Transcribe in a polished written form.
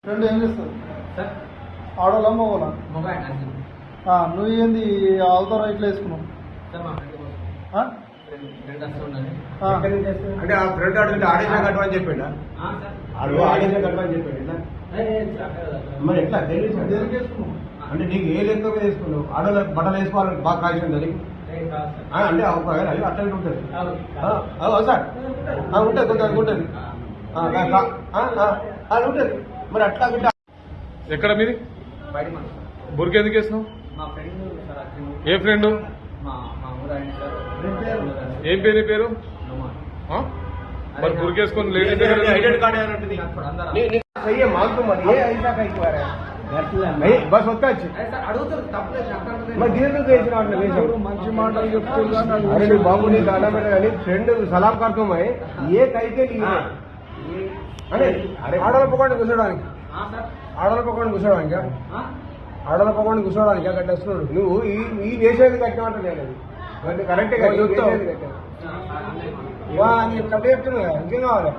Friend ఏం చేస్తారు sir ఆడోళ్ళ మగోళ్ళ మొబైల్ నువ్వు ఏంది అవతారం ఇట్లా వేసుకున్నావు సార్ మా ఫ్రెండ్ వస్తూ ఉండండి. అంటే ఆ ఫ్రెండ్ అడిగితే ఆడేసా కట్టమని చెప్పిండా సార్ ఆడు ఆడేసా కట్టమని చెప్పిండు ఎట్లా మరి ఎట్లా తెలియదు దేనికి వేసుకున్నావు అంటే నీకు ఏ లెక్క మీద వేసుకున్నావు ఆడోళ్ళ బట్టలు వేసుకోవాలని బాగా కాల్సింది అది అంటే ఒకవేళ అది అట్లా ఉంటుంది సార్ ఉంటుంది కొంత ఉంటుంది అది ఉంటుంది మరి అట్లా బిడ్డ ఎక్కడ మీది బయట మన బుర్కి ఎందుకు వేసినావు? మా ఫ్రెండ్ సార్ అర్జున్ ఏ ఫ్రెండ్? మా ఊరు ఆయన సార్ ఏం పేరు నీ పేరు? నుమాన్. ఆ? మరి బుర్కేసుకొని లేడీస్ దగ్గర ఐడెంటి కార్డు ఏమంటుంది ఇప్పుడు అందరూ सही है मालूम है ये ऐसा कहीं को आ रहा है नहीं बस होता है సార్ అడుగుతారు తప్పలేదు मैं दिन को వేసిన వాడిని వేసాడు మంచి మాటలు చెప్తున్నా अरे నీ బాబు నీ దాదా మీద కానీ ఫ్రెండ్ సలాం करता मैं ये कहीं के लिए అరే అరే ఆడల పకోండి కూర్చోడానికి సార్ ఆడల పకోండి కూర్చోడానికి ఆడల పకోండి కూర్చోడానికి అక్కడ వస్తున్నాడు నువ్వు ఈ వేసేది కట్టమంటే నేను అది కరెక్టే కదా వా అని కట్ట చెప్తున్నా ఇంకేం కావాలి